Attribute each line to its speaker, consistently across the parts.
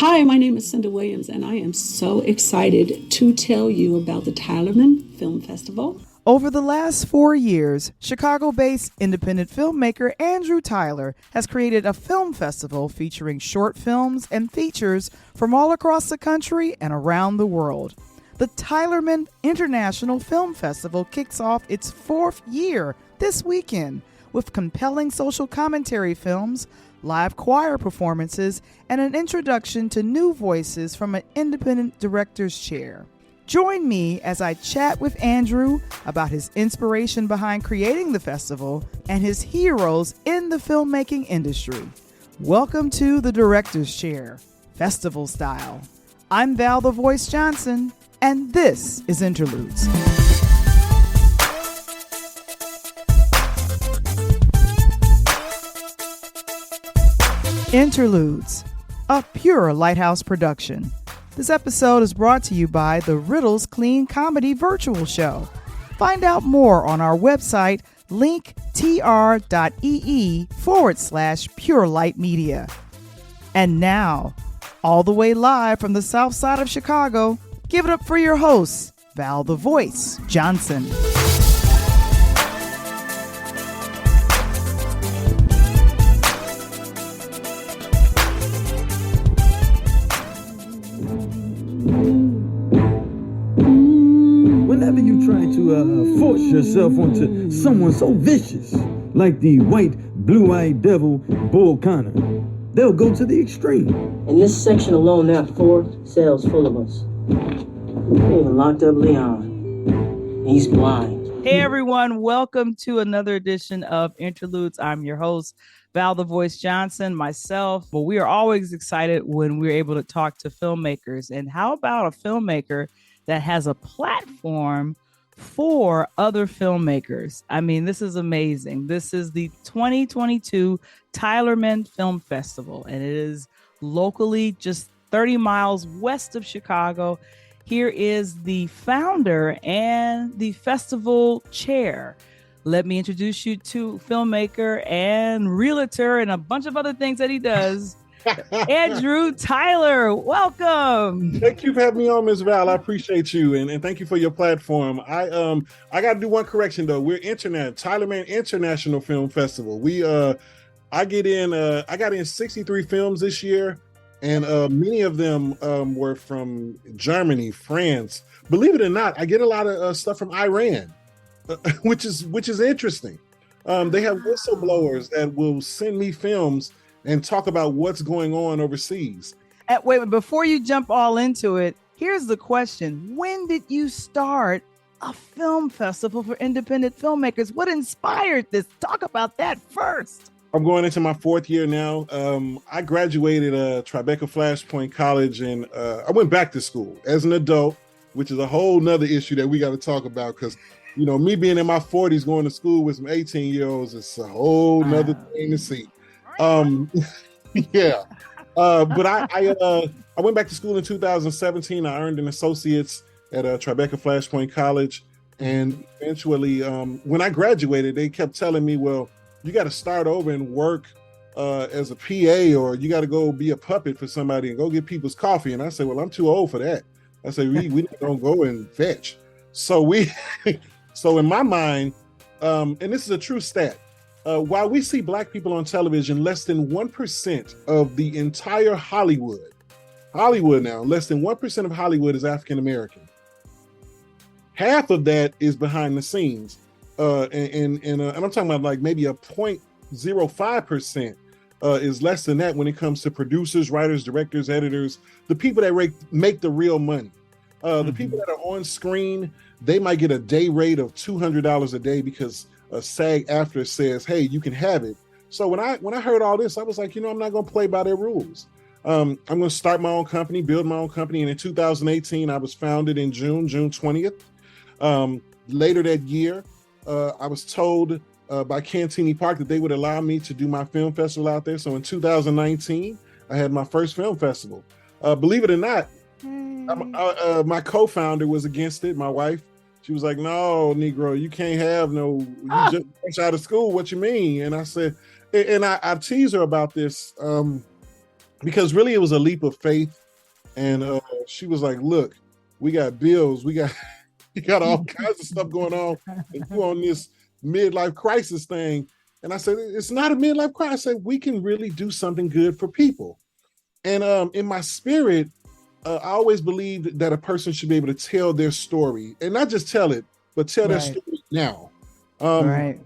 Speaker 1: Hi, my name is Cinda Williams, and I am so excited to tell you about the Tylerman Film Festival.
Speaker 2: Over the last 4 years, Chicago-based independent filmmaker Andrew Tyler has created a film festival featuring short films and features from all across the country and around the world. The Tylerman International Film Festival kicks off its 4th year this weekend with compelling social commentary films, live choir performances, and an introduction to new voices from an independent director's chair. Join me as I chat with Andrew about his inspiration behind creating the festival and his heroes in the filmmaking industry. Welcome to the Director's Chair, festival style. I'm Val the Voice Johnson, and this is Interludes. Interludes, a pure Lighthouse production. This episode is brought to you by the Riddles Clean Comedy Virtual Show. Find out more on our website, linktr.ee/Pure Light Media. And now, all the way live from the south side of Chicago, give it up for your host, Val the Voice Johnson.
Speaker 3: Whenever you try to force yourself onto someone so vicious, like the white, blue-eyed devil, Bull Connor, they'll go to the extreme.
Speaker 4: In this section alone, there are 4 cells full of us. They even locked up Leon. He's blind.
Speaker 2: Hey everyone, welcome to another edition of Interludes. I'm your host, Val the Voice Johnson, myself. But we are always excited when we're able to talk to filmmakers. And how about a filmmaker that has a platform for other filmmakers? I mean, this is amazing. This is the 2022 Tylerman Film Festival, and it is locally just 30 miles west of Chicago. Here is the founder and the festival chair. Let me introduce you to filmmaker and realtor and a bunch of other things that he does. Andrew Tyler, welcome.
Speaker 5: Thank you for having me on, Ms. Val. I appreciate you, and thank you for your platform. I got to do one correction though. We're Tylerman International Film Festival. I got in 63 films this year, and many of them were from Germany, France. Believe it or not, I get a lot of stuff from Iran, which is interesting. They have whistleblowers that will send me films and talk about what's going on overseas.
Speaker 2: Wait, before you jump all into it, here's the question. When did you start a film festival for independent filmmakers? What inspired this? Talk about that first.
Speaker 5: I'm going into my 4th year now. I graduated Tribeca Flashpoint College, and I went back to school as an adult, which is a whole nother issue that we got to talk about because, you know, me being in my 40s going to school with some 18-year-olds, it's a whole nother thing to see. Yeah. But I went back to school in 2017. I earned an associate's at Tribeca Flashpoint College. And eventually, when I graduated, they kept telling me, well, you got to start over and work as a PA, or you got to go be a puppet for somebody and go get people's coffee. And I said, well, I'm too old for that. I said, we don't go and fetch. So so in my mind, and this is a true stat, while we see Black people on television, less than 1% of the entire Hollywood now, less than 1% of Hollywood is African American. Half of that is behind the scenes. And I'm talking about like maybe a 0.05% is less than that when it comes to producers, writers, directors, editors, the people that make the real money. The people that are on screen, they might get a day rate of $200 a day because a SAG-AFTRA says, hey, you can have it. So when I heard all this, I was like, I'm not going to play by their rules. I'm going to start my own company, build my own company. And in 2018, I was founded in June 20th. Later that year, I was told by Cantini Park that they would allow me to do my film festival out there. So in 2019, I had my first film festival. Believe it or not, my co-founder was against it, my wife. She was like, no, Negro, you can't have you just fresh out of school. What you mean? And I said, and I tease her about this. because really it was a leap of faith. And she was like, look, we got bills, we got you got all kinds of stuff going on, and you on this midlife crisis thing. And I said, it's not a midlife crisis. I said, we can really do something good for people. And in my spirit, I always believed that a person should be able to tell their story, and not just tell it, but tell their story now.
Speaker 2: Right.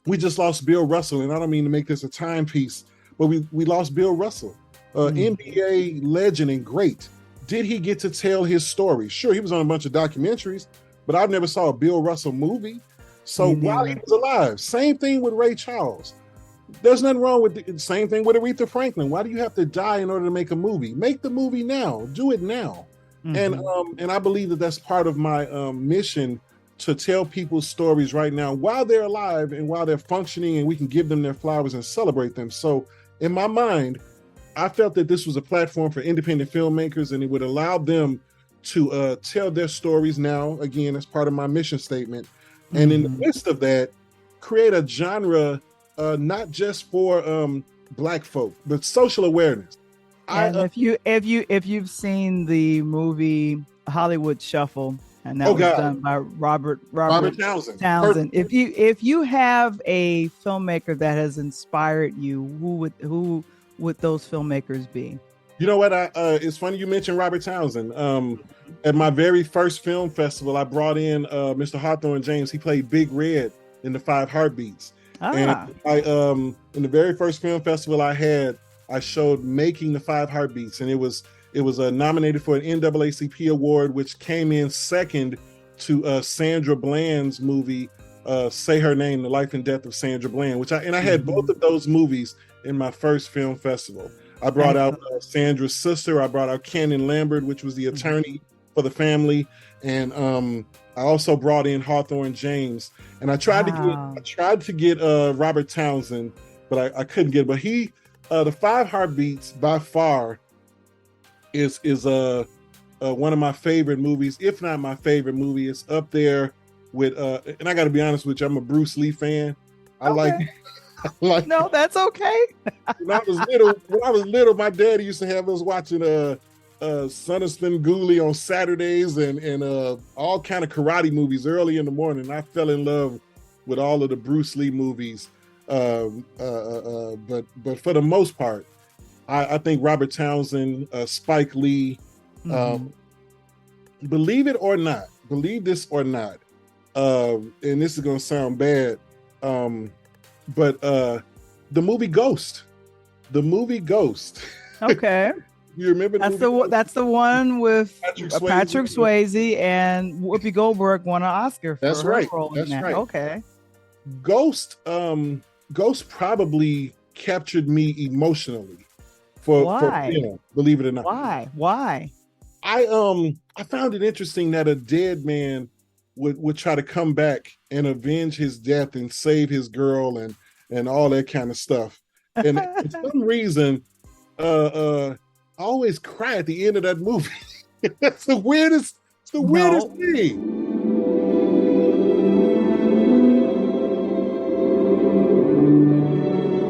Speaker 5: We just lost Bill Russell, and I don't mean to make this a timepiece, but we lost Bill Russell, NBA legend and great. Did he get to tell his story? Sure, he was on a bunch of documentaries, but I never saw a Bill Russell movie. So while he was alive, same thing with Ray Charles. There's nothing wrong with the same thing with Aretha Franklin. Why do you have to die in order to make a movie? Make the movie now. Do it now. And I believe that that's part of my mission, to tell people's stories right now while they're alive and while they're functioning, and we can give them their flowers and celebrate them. So in my mind, I felt that this was a platform for independent filmmakers, and it would allow them to tell their stories now. Again, as part of my mission statement. And in the midst of that, create a genre not just for Black folk, but social awareness.
Speaker 2: And if you've seen the movie Hollywood Shuffle, and that was done by Robert Townsend. If you have a filmmaker that has inspired you, who would those filmmakers be?
Speaker 5: You know what? It's funny you mentioned Robert Townsend. At my very first film festival, I brought in Mr. Hawthorne James. He played Big Red in the 5 Heartbeats. And in the very first film festival I showed Making the 5 Heartbeats, and it was nominated for an NAACP award, which came in second to Sandra Bland's movie, Say Her Name: The Life and Death of Sandra Bland, I had both of those movies in my first film festival. I brought out Sandra's sister. I brought out Cannon Lambert, which was the attorney for the family, and I also brought in Hawthorne James. And I tried to get Robert Townsend, but I couldn't get. But he, the 5 Heartbeats, by far, is one of my favorite movies, if not my favorite movie. It's up there with. And I got to be honest with you, I'm a Bruce Lee fan. I like.
Speaker 2: No, that's okay.
Speaker 5: When I was little, my daddy used to have us watching Son of Spenguli on Saturdays and all kind of karate movies early in the morning. I fell in love with all of the Bruce Lee movies. But for the most part, I think Robert Townsend, Spike Lee, believe it or not, believe this or not, and this is gonna sound bad, but the movie Ghost.
Speaker 2: Okay.
Speaker 5: You remember
Speaker 2: that's the one with Patrick Swayze and Whoopi Goldberg won an Oscar for her role in that. Okay.
Speaker 5: Ghost probably captured me emotionally for film, believe it or not.
Speaker 2: Why?
Speaker 5: I found it interesting that a dead man would try to come back and avenge his death and save his girl and all that kind of stuff. And for some reason, I always cry at the end of that movie. That's the weirdest thing.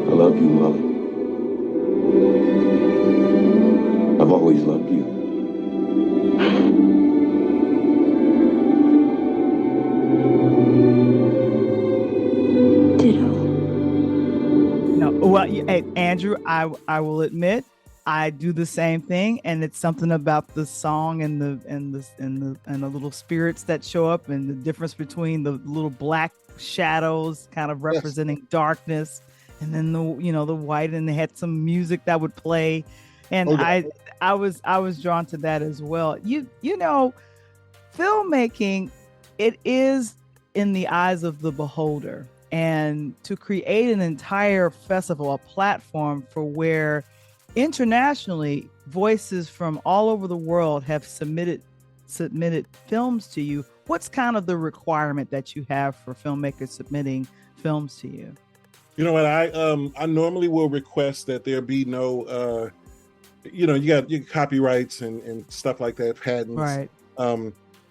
Speaker 6: I love you, Molly. I've always loved you.
Speaker 2: No, well, hey, Andrew, I will admit I do the same thing, and it's something about the song and the little spirits that show up, and the difference between the little black shadows kind of representing darkness, and then the white, and they had some music that would play, and I was drawn to that as well. You know, filmmaking, it is in the eyes of the beholder. And to create an entire festival, a platform for where internationally voices from all over the world have submitted films to you, what's kind of the requirement that you have for filmmakers submitting films to you?
Speaker 5: You know what, I normally will request that there be no you got your copyrights and stuff like that, patents.
Speaker 2: Right.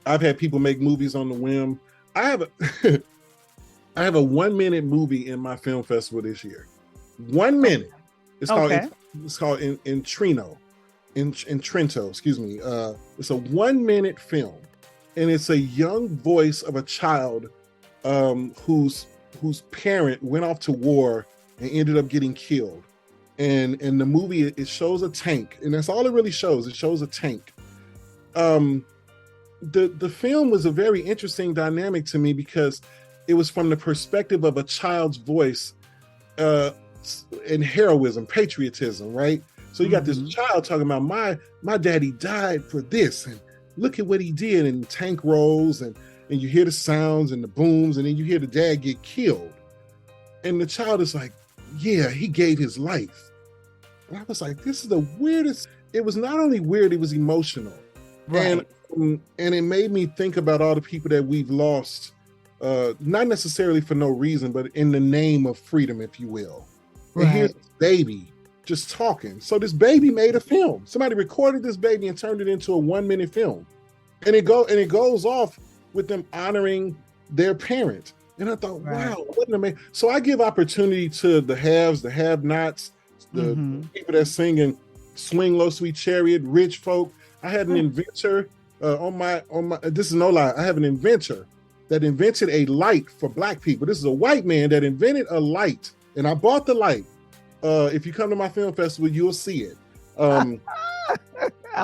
Speaker 5: I've had people make movies on the whim. I have a 1-minute movie in my film festival this year. 1 minute. It's called It's called in Trento, in Trento, excuse me. It's a 1-minute film, and it's a young voice of a child whose parent went off to war and ended up getting killed. And in the movie, it shows a tank, and that's all it really shows. It shows a tank. The film was a very interesting dynamic to me because it was from the perspective of a child's voice, and heroism, patriotism, right? So you got this child talking about my daddy died for this, and look at what he did, and the tank rolls, and you hear the sounds and the booms, and then you hear the dad get killed, and the child is like, yeah, he gave his life. And I was like, this is the weirdest. It was not only weird, it was emotional, right? And it made me think about all the people that we've lost, not necessarily for no reason, but in the name of freedom, if you will. Right. And here's this baby just talking. So this baby made a film. Somebody recorded this baby and turned it into a 1-minute film, and it goes off with them honoring their parent. And I thought, wow, what an amazing. So I give opportunity to the haves, the have-nots, the people that singing "Swing Low, Sweet Chariot," rich folk. I had an inventor on my. This is no lie. I have an inventor that invented a light for Black people. This is a white man that invented a light, and I bought the light. If you come to my film festival, you'll see it. I'll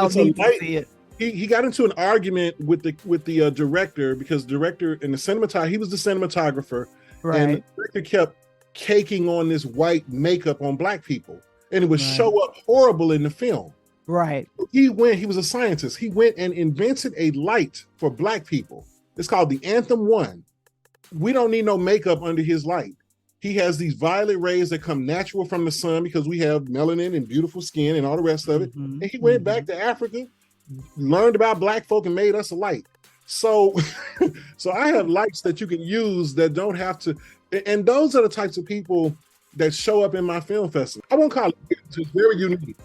Speaker 5: need to see it. He got into an argument with the director, because director and the cinematographer, he was the cinematographer, right. And the director kept caking on this white makeup on Black people, and it would show up horrible in the film. Right. He was a scientist. He went and invented a light for Black people. It's called the Anthem 1. We don't need no makeup under his light. He has these violet rays that come natural from the sun because we have melanin and beautiful skin and all the rest of it. And he went back to Africa, learned about Black folk, and made us a light. So I have lights that you can use that don't have to, and those are the types of people that show up in my film festival. I won't call it, it's very unique.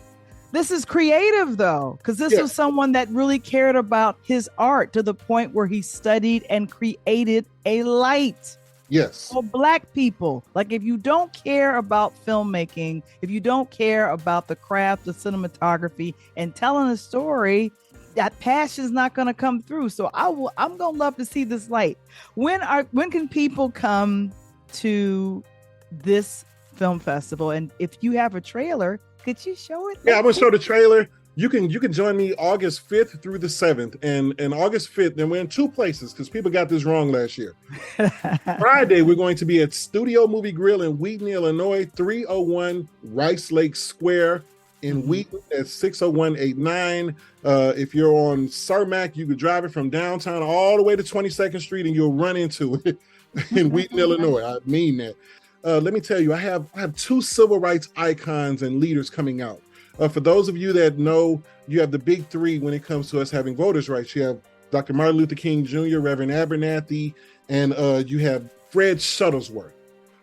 Speaker 2: This is creative though, because this was someone that really cared about his art to the point where he studied and created a light.
Speaker 5: Yes.
Speaker 2: For Black people. Like, if you don't care about filmmaking, if you don't care about the craft of cinematography and telling a story, that passion is not going to come through. So I'm going to love to see this light. When can people come to this film festival? And if you have a trailer, could you show it?
Speaker 5: Yeah, I'm going to show the trailer. You can join me August 5th through the 7th. And August 5th, and we're in 2 places because people got this wrong last year. Friday, we're going to be at Studio Movie Grill in Wheaton, Illinois, 301 Rice Lake Square in Wheaton at 60189. If you're on Cermak, you could drive it from downtown all the way to 22nd Street and you'll run into it in Wheaton, Illinois. I mean that. Let me tell you, I have 2 civil rights icons and leaders coming out. For those of you that know, you have the big 3 when it comes to us having voters' rights. You have Dr. Martin Luther King Jr., Reverend Abernathy, and you have Fred Shuttlesworth.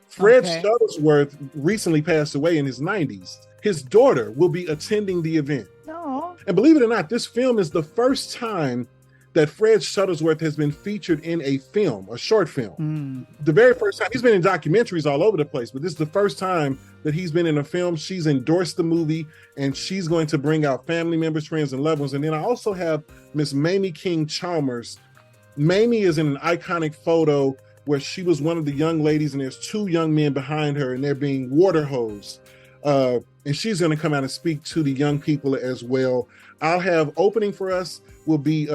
Speaker 5: Fred Shuttlesworth recently passed away in his 90s. His daughter will be attending the event. No. And believe it or not, this film is the first time that Fred Shuttlesworth has been featured in a film, a short film. The very first time. He's been in documentaries all over the place, but this is the first time that he's been in a film. She's endorsed the movie, and she's going to bring out family members, friends, and loved ones. And then I also have Miss Mamie King Chalmers. Mamie is in an iconic photo where she was one of the young ladies, and there's 2 young men behind her, and they're being water hosed. And she's going to come out and speak to the young people as well. I'll have opening for us will be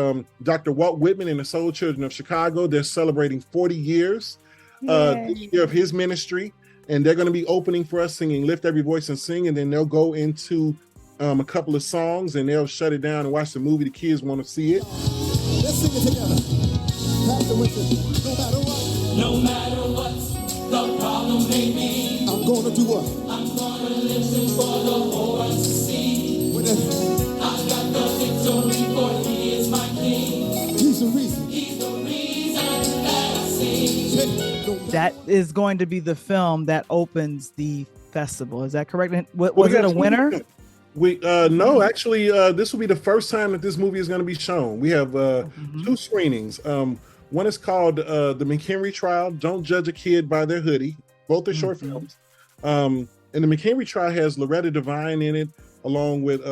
Speaker 5: Dr. Walt Whitman and the Soul Children of Chicago. They're celebrating 40 years this year of his ministry. And they're going to be opening for us, singing Lift Every Voice and Sing. And then they'll go into a couple of songs and they'll shut it down and watch the movie. The kids want to see it.
Speaker 7: Let's sing it together. Pastor Winston, no matter what the problem may be, I'm going to do what? I'm going to listen for the whole world to see. I've got the victory, for he is my king. He's the reason. He's the reason that I sing.
Speaker 2: That is going to be the film that opens the festival. Is that correct? Was it a winner?
Speaker 5: No, actually, this will be the first time that this movie is going to be shown. We have 2 screenings. One is called The McHenry Trial, Don't Judge a Kid by Their Hoodie. Both are short films. And And the McHenry trial has Loretta Devine in it, along with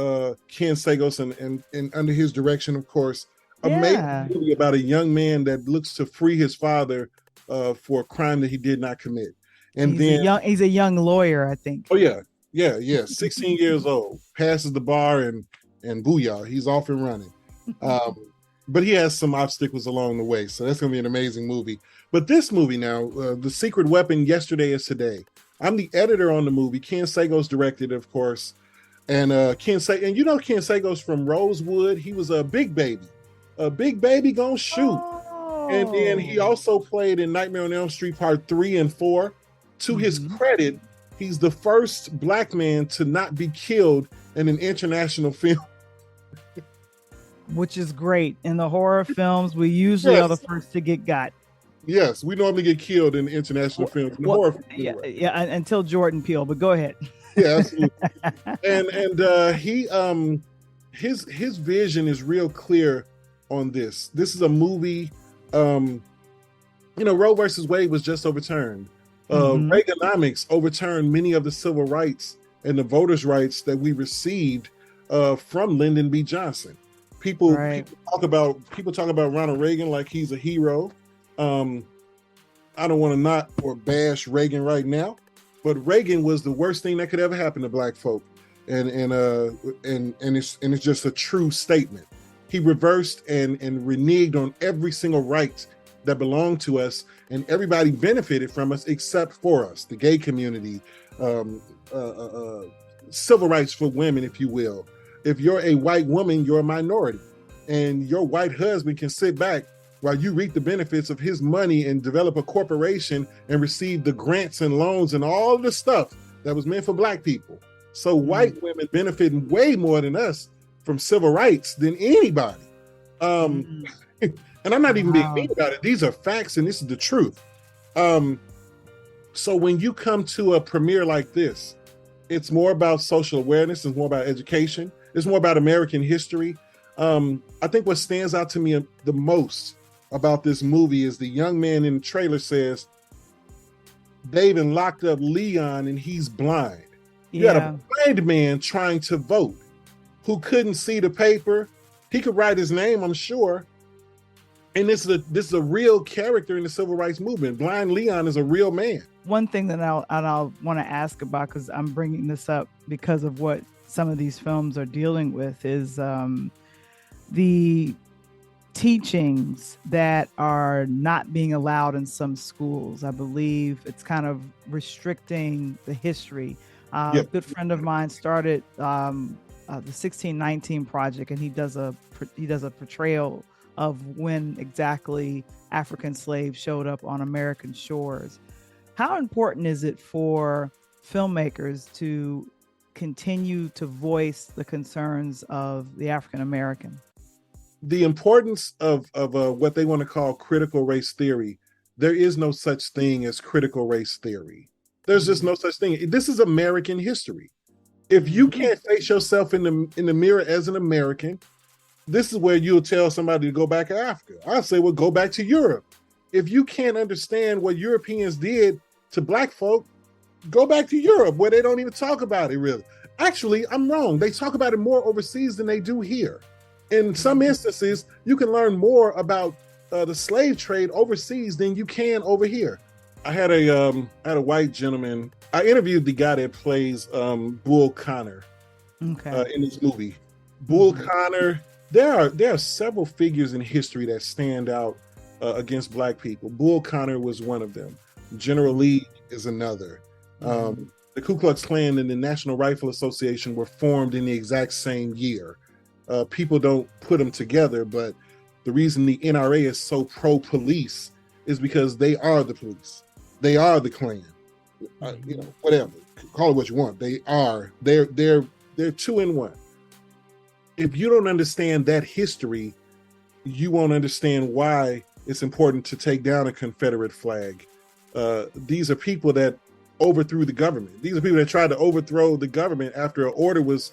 Speaker 5: Ken Sagos, and under his direction, of course. Amazing movie about a young man that looks to free his father for a crime that he did not commit. And
Speaker 2: he's a young lawyer, I think.
Speaker 5: Oh yeah. 16 years old, passes the bar, and booyah, he's off and running. But he has some obstacles along the way, so that's going to be an amazing movie. But this movie now, The Secret Weapon, Yesterday is Today. I'm the editor on the movie. Ken Sagos directed it, of course. And Ken Sagos from Rosewood. He was a Big Baby. A Big Baby Gonna Shoot. Oh. And then he also played in Nightmare on Elm Street Part 3 and 4. To his credit, he's the first Black man to not be killed in an international film.
Speaker 2: Which is great. In the horror films, we usually are the first to get got.
Speaker 5: Yes, we normally get killed in international films.
Speaker 2: Until Jordan Peele, but go ahead.
Speaker 5: Yeah, absolutely. and his vision is real clear on this. This is a movie. Roe versus Wade was just overturned. Reaganomics overturned many of the civil rights and the voters' rights that we received from Lyndon B. Johnson. People talk about Ronald Reagan like he's a hero. I don't want to knock or bash Reagan right now, but Reagan was the worst thing that could ever happen to Black folk, and it's just a true statement. He reversed and reneged on every single right that belonged to us, and everybody benefited from us except for us, the gay community, civil rights for women, if you will. If you're a white woman, you're a minority, and your white husband can sit back while you reap the benefits of his money and develop a corporation and receive the grants and loans and all the stuff that was meant for Black people. So white women benefiting way more than us from civil rights than anybody. And I'm not even being mean about it. These are facts, and this is the truth. So when you come to a premiere like this, it's more about social awareness. It's more about education. It's more about American history. I think what stands out to me the most about this movie is the young man in the trailer says, they even locked up Leon and he's blind. You had a blind man trying to vote who couldn't see the paper. He could write his name, I'm sure. And this is a real character in the civil rights movement. Blind Leon is a real man.
Speaker 2: One thing that I'll want to ask about, because I'm bringing this up because of what some of these films are dealing with, is the teachings that are not being allowed in some schools. I believe it's kind of restricting the history. A good friend of mine started the 1619 Project, and he does a portrayal of when exactly African slaves showed up on American shores. How important is it for filmmakers to continue to voice the concerns of the African American?
Speaker 5: The importance of what they want to call critical race theory. There is no such thing as critical race theory. There's just no such thing. This is American history. If you can't face yourself in the mirror as an American, this is where you'll tell somebody to go back to Africa. I'll say, well, go back to Europe. If you can't understand what Europeans did to Black folk, go back to Europe, where they don't even talk about it, really. Actually, I'm wrong. They talk about it more overseas than they do here. In some instances, you can learn more about the slave trade overseas than you can over here. I had a white gentleman. I interviewed the guy that plays Bull Connor in this movie. Bull Connor. There are several figures in history that stand out against Black people. Bull Connor was one of them. General Lee is another. The Ku Klux Klan and the National Rifle Association were formed in the exact same year. People don't put them together, but the reason the NRA is so pro-police is because they are the police. They are the Klan. Whatever. Call it what you want. They're two in one. If you don't understand that history, you won't understand why it's important to take down a Confederate flag. These are people that overthrew the government. These are people that tried to overthrow the government after an order was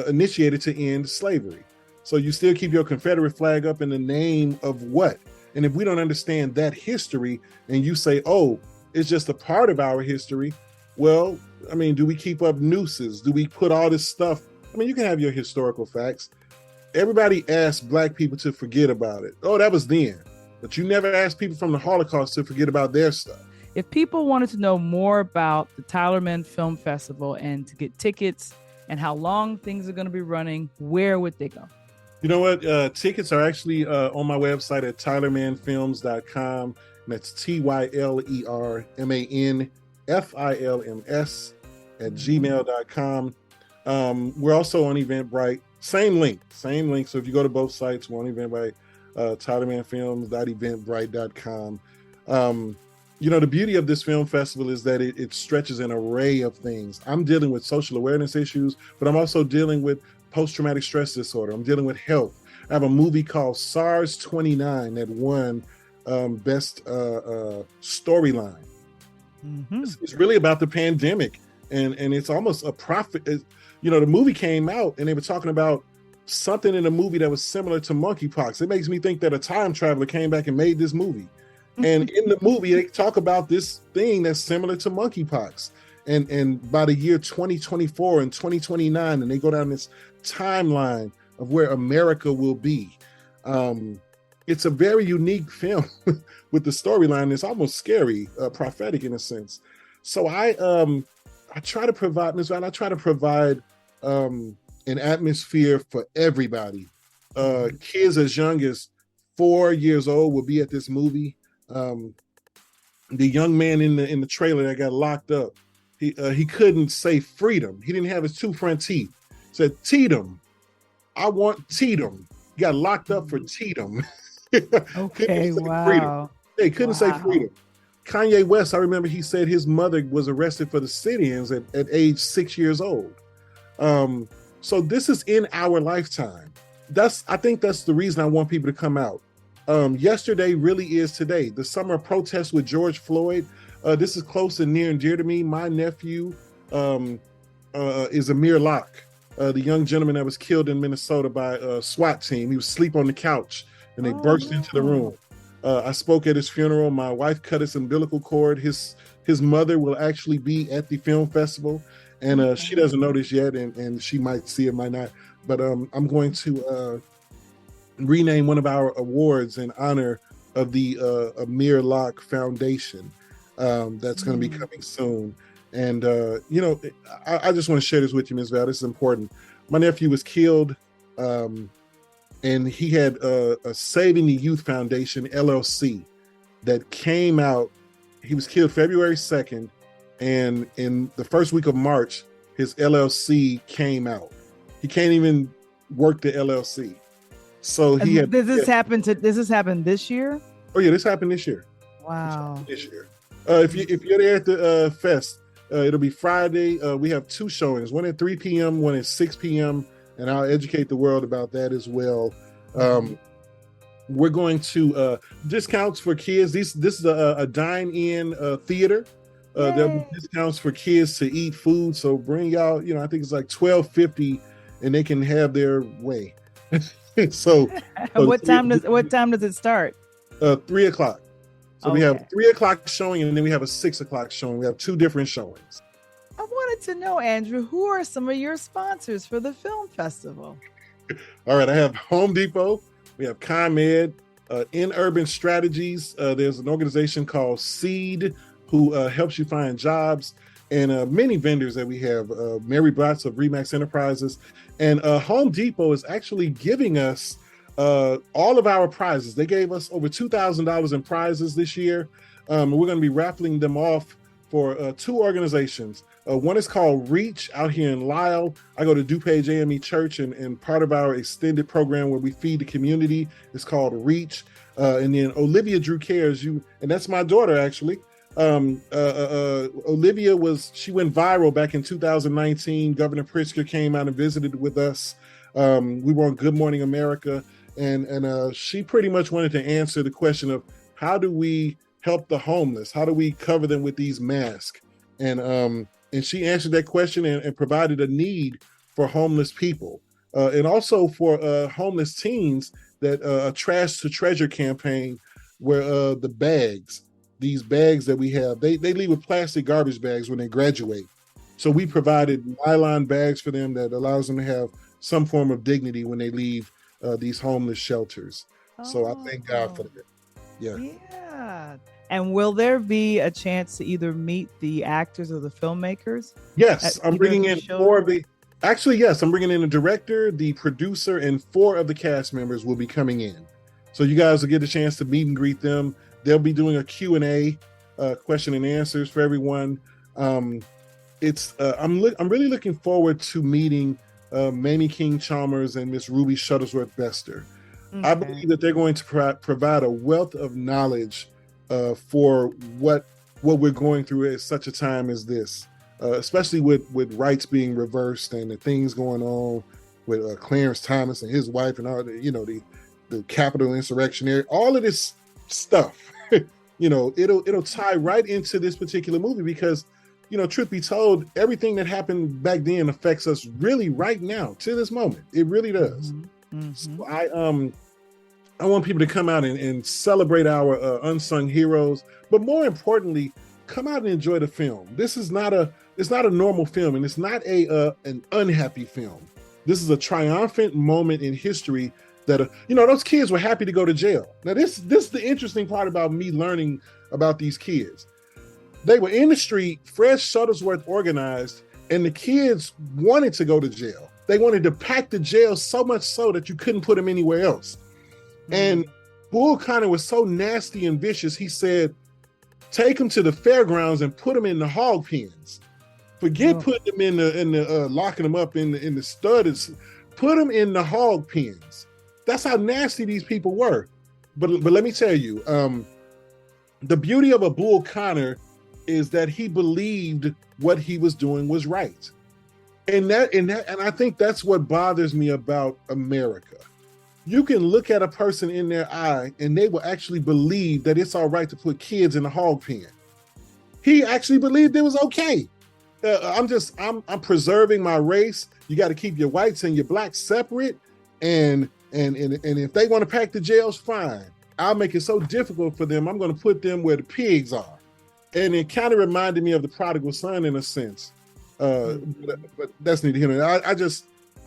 Speaker 5: initiated to end slavery. So you still keep your Confederate flag up in the name of what? And if we don't understand that history and you say, oh, it's just a part of our history, Well, I mean, do we keep up nooses? Do we put all this stuff? I mean, you can have your historical facts. Everybody asks Black people to forget about it. Oh, that was then. But you never ask people from the Holocaust to forget about their stuff.
Speaker 2: If people wanted to know more about the Tylerman Film Festival and to get tickets and how long things are going to be running, where would they go?
Speaker 5: You know what? Tickets are actually on my website at tylermanfilms.com. And that's TYLERMANFILMS at gmail.com. We're also on Eventbrite. Same link. So if you go to both sites, we're on Eventbrite, tylermanfilms.eventbrite.com. The beauty of this film festival is that it stretches an array of things. I'm dealing with social awareness issues, but I'm also dealing with post-traumatic stress disorder. I'm dealing with health. I have a movie called SARS 29 that won best storyline. Mm-hmm. It's really about the pandemic, and it's almost a prophet. The movie came out and they were talking about something in the movie that was similar to monkeypox. It makes me think that a time traveler came back and made this movie. And in the movie, they talk about this thing that's similar to monkeypox. And by the year 2024 and 2029, and they go down this timeline of where America will be. It's a very unique film with the storyline. It's almost scary, prophetic in a sense. So I try to provide, Ms. Vine, an atmosphere for everybody. Kids as young as 4 years old will be at this movie. The young man in the trailer that got locked up, he couldn't say freedom. He didn't have his two front teeth. He said, Tatum, I want Tatum. He got locked up for Tatum.
Speaker 2: Okay, wow.
Speaker 5: He couldn't say freedom. Kanye West, I remember he said his mother was arrested for the sit-ins at age 6 years old. So this is in our lifetime. I think that's the reason I want people to come out. Yesterday really is today. The summer protest with George Floyd. This is close and near and dear to me. My nephew is Amir Locke, the young gentleman that was killed in Minnesota by a SWAT team. He was asleep on the couch and they burst into the room. I spoke at his funeral. My wife cut his umbilical cord. His mother will actually be at the film festival, and she doesn't know this yet, and she might see it, might not. But I'm going to rename one of our awards in honor of the Amir Locke Foundation. That's going to be coming soon. And, I just want to share this with you, Ms. Val. This is important. My nephew was killed, and he had a Saving the Youth Foundation, LLC, that came out. He was killed February 2nd, and in the first week of March, his LLC came out. He can't even work the LLC. So he had.
Speaker 2: Does this happen this year?
Speaker 5: Oh yeah, this happened this year.
Speaker 2: Wow.
Speaker 5: This year. If you're there at the fest, it'll be Friday. We have two showings, one at 3 p.m., one at 6 p.m., and I'll educate the world about that as well. We're going to discounts for kids. This is a dine-in theater. There'll be discounts for kids to eat food. So bring y'all. I think it's like $12.50, and they can have their way. so
Speaker 2: what time does it start?
Speaker 5: 3 o'clock. So we have 3 o'clock showing, and then we have a 6 o'clock showing. We have two different showings.
Speaker 2: I wanted to know, Andrew, who are some of your sponsors for the film festival?
Speaker 5: All right, I have Home Depot. We have ComEd, In Urban Strategies. There's an organization called Seed who helps you find jobs, and many vendors that we have. Mary Bratz of Remax Enterprises, and Home Depot is actually giving us all of our prizes. They gave us over $2,000 in prizes this year. We're going to be raffling them off for two organizations. One is called Reach out here in Lisle. I go to DuPage AME Church, and part of our extended program where we feed the community is called Reach. And then Olivia Drew Cares, and that's my daughter actually. Olivia she went viral back in 2019. Governor Pritzker came out and visited with us. We were on Good Morning America, and she pretty much wanted to answer the question of how do we help the homeless? How do we cover them with these masks? And she answered that question and provided a need for homeless people, and also for homeless teens, that a Trash to Treasure campaign where the bags these bags that we have. They leave with plastic garbage bags when they graduate. So we provided nylon bags for them that allows them to have some form of dignity when they leave these homeless shelters. So I thank God for that. Yeah.
Speaker 2: Yeah. And will there be a chance to either meet the actors or the filmmakers?
Speaker 5: Yes, I'm bringing in four of the. Actually, yes, I'm bringing in the director, the producer, and 4 of the cast members will be coming in. So you guys will get a chance to meet and greet them. They'll be doing a Q&A, question and answers for everyone. I'm really looking forward to meeting Mamie King Chalmers and Miss Ruby Shuttlesworth Bester. Okay. I believe that they're going to provide a wealth of knowledge for what we're going through at such a time as this, especially with rights being reversed and the things going on with Clarence Thomas and his wife and all the Capitol insurrectionary, all of this stuff. It'll tie right into this particular movie because, truth be told, everything that happened back then affects us really right now to this moment. It really does. Mm-hmm. So I want people to come out and celebrate our unsung heroes, but more importantly, come out and enjoy the film. This is not a normal film, and it's not an unhappy film. This is a triumphant moment in history that those kids were happy to go to jail. Now this is the interesting part about me learning about these kids. They were in the street, Fred Shuttlesworth organized, and the kids wanted to go to jail. They wanted to pack the jail so much so that you couldn't put them anywhere else. Mm-hmm. And Bull Connor was so nasty and vicious, he said, take them to the fairgrounds and put them in the hog pens. Forget putting them in the locking them up in the studs. Put them in the hog pens. That's how nasty these people were. But let me tell you, the beauty of a Bull Connor is that he believed what he was doing was right. And I think that's what bothers me about America. You can look at a person in their eye and they will actually believe that it's all right to put kids in a hog pen. He actually believed it was okay. I'm preserving my race. You got to keep your whites and your blacks separate. And if they want to pack the jails, fine. I'll make it so difficult for them. I'm going to put them where the pigs are. And it kind of reminded me of the prodigal son in a sense. But that's neither here nor there.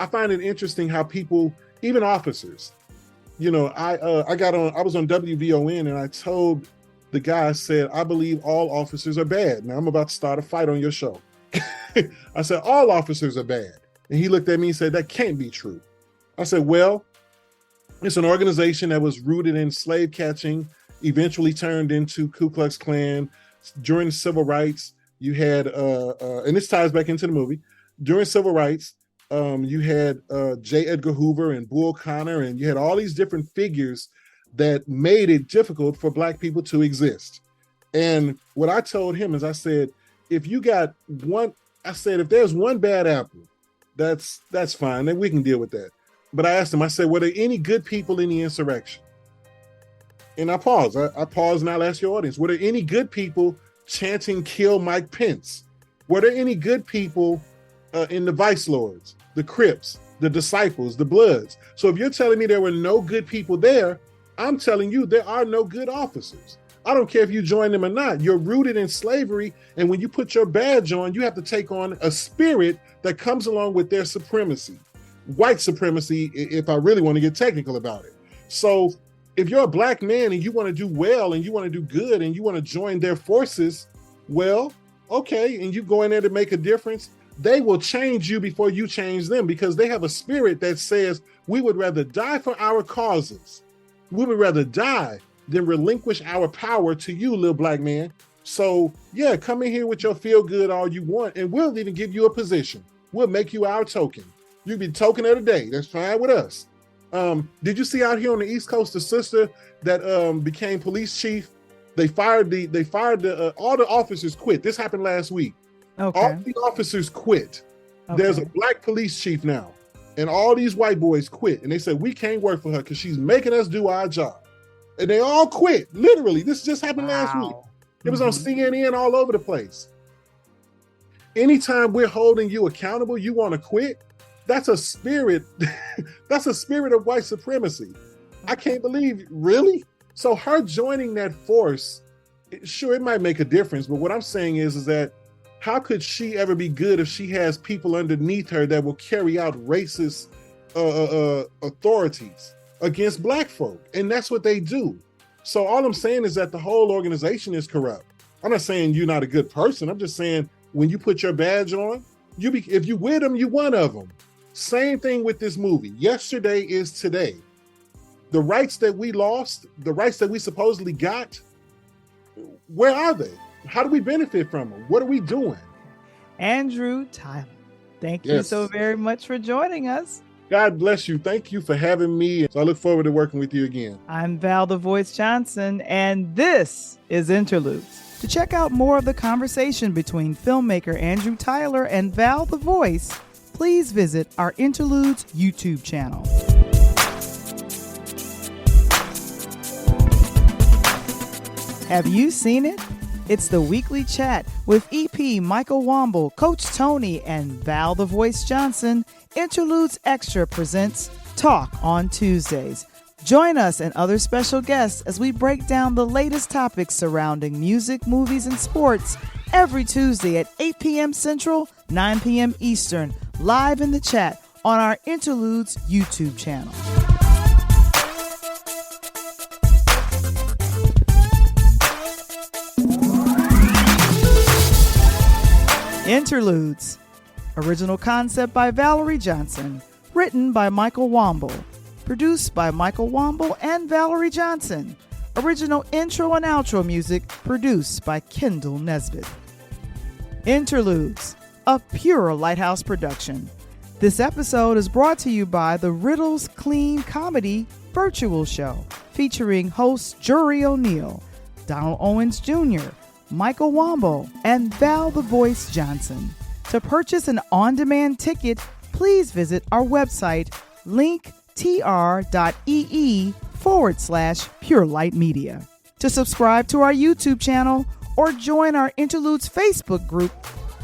Speaker 5: I find it interesting how people, even officers, I was on WVON and I told the guy, I said, I believe all officers are bad. Now I'm about to start a fight on your show. I said, all officers are bad. And he looked at me and said, that can't be true. I said, well, it's an organization that was rooted in slave catching, eventually turned into Ku Klux Klan. During civil rights, you had, and this ties back into the movie, during civil rights, you had J. Edgar Hoover and Bull Connor, and you had all these different figures that made it difficult for Black people to exist. And what I told him is I said, if there's one bad apple, that's fine, then we can deal with that. But I asked him, I said, were there any good people in the insurrection? And I paused. I paused and I'll ask your audience, were there any good people chanting kill Mike Pence? Were there any good people in the Vice Lords, the Crips, the Disciples, the Bloods? So if you're telling me there were no good people there, I'm telling you there are no good officers. I don't care if you join them or not. You're rooted in slavery, and when you put your badge on, you have to take on a spirit that comes along with their supremacy. White supremacy, if I really want to get technical about it. So if you're a Black man and you want to do well and you want to do good and you want to join their forces, well, okay, and you go in there to make a difference, they will change you before you change them because they have a spirit that says we would rather die for our causes. We would rather die than relinquish our power to you, little Black man. So yeah, come in here with your feel good all you want, and we'll even give you a position. We'll make you our token. You be token of the day. That's fine with us. Did you see out here on the East Coast the sister that became police chief? They fired all the officers quit. This happened last week. Okay. All the officers quit. Okay. There's a Black police chief now, and all these white boys quit. And they said we can't work for her because she's making us do our job. And they all quit. Literally, this just happened last week. It was on CNN all over the place. Anytime we're holding you accountable, you want to quit. That's a spirit. That's a spirit of white supremacy. I can't believe, really? So her joining that force sure, it might make a difference, but what I'm saying is that how could she ever be good if she has people underneath her that will carry out racist authorities against Black folk? And that's what they do. So all I'm saying is that the whole organization is corrupt. I'm not saying you're not a good person. I'm just saying when you put your badge on, if you with them, you one of them. Same thing with this movie. Yesterday is today. The rights that we lost, the rights that we supposedly got, where are they? How do we benefit from them? What are we doing?
Speaker 2: Andrew Tyler, thank you so very much for joining us.
Speaker 5: God bless you. Thank you for having me. So I look forward to working with you again.
Speaker 2: I'm Val the Voice Johnson, and this is Interludes. To check out more of the conversation between filmmaker Andrew Tyler and Val the Voice, please visit our Interludes YouTube channel. Have you seen it? It's the weekly chat with EP Michael Womble, Coach Tony, and Val the Voice Johnson. Interludes Extra presents Talk on Tuesdays. Join us and other special guests as we break down the latest topics surrounding music, movies, and sports every Tuesday at 8 p.m. Central, 9 p.m. Eastern, live in the chat on our Interludes YouTube channel. Interludes. Original concept by Valerie Johnson. Written by Michael Womble. Produced by Michael Womble and Valerie Johnson. Original intro and outro music produced by Kendall Nesbitt. Interludes, a pure Lighthouse production. This episode is brought to you by the Riddles Clean Comedy Virtual Show, featuring hosts Jury O'Neill, Donald Owens Jr., Michael Womble, and Val the Voice Johnson. To purchase an on-demand ticket, please visit our website, linktr.ee/Pure Light Media. To subscribe to our YouTube channel or join our Interludes Facebook group,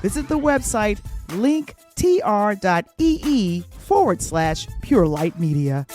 Speaker 2: visit the website, linktr.ee/Pure Light Media.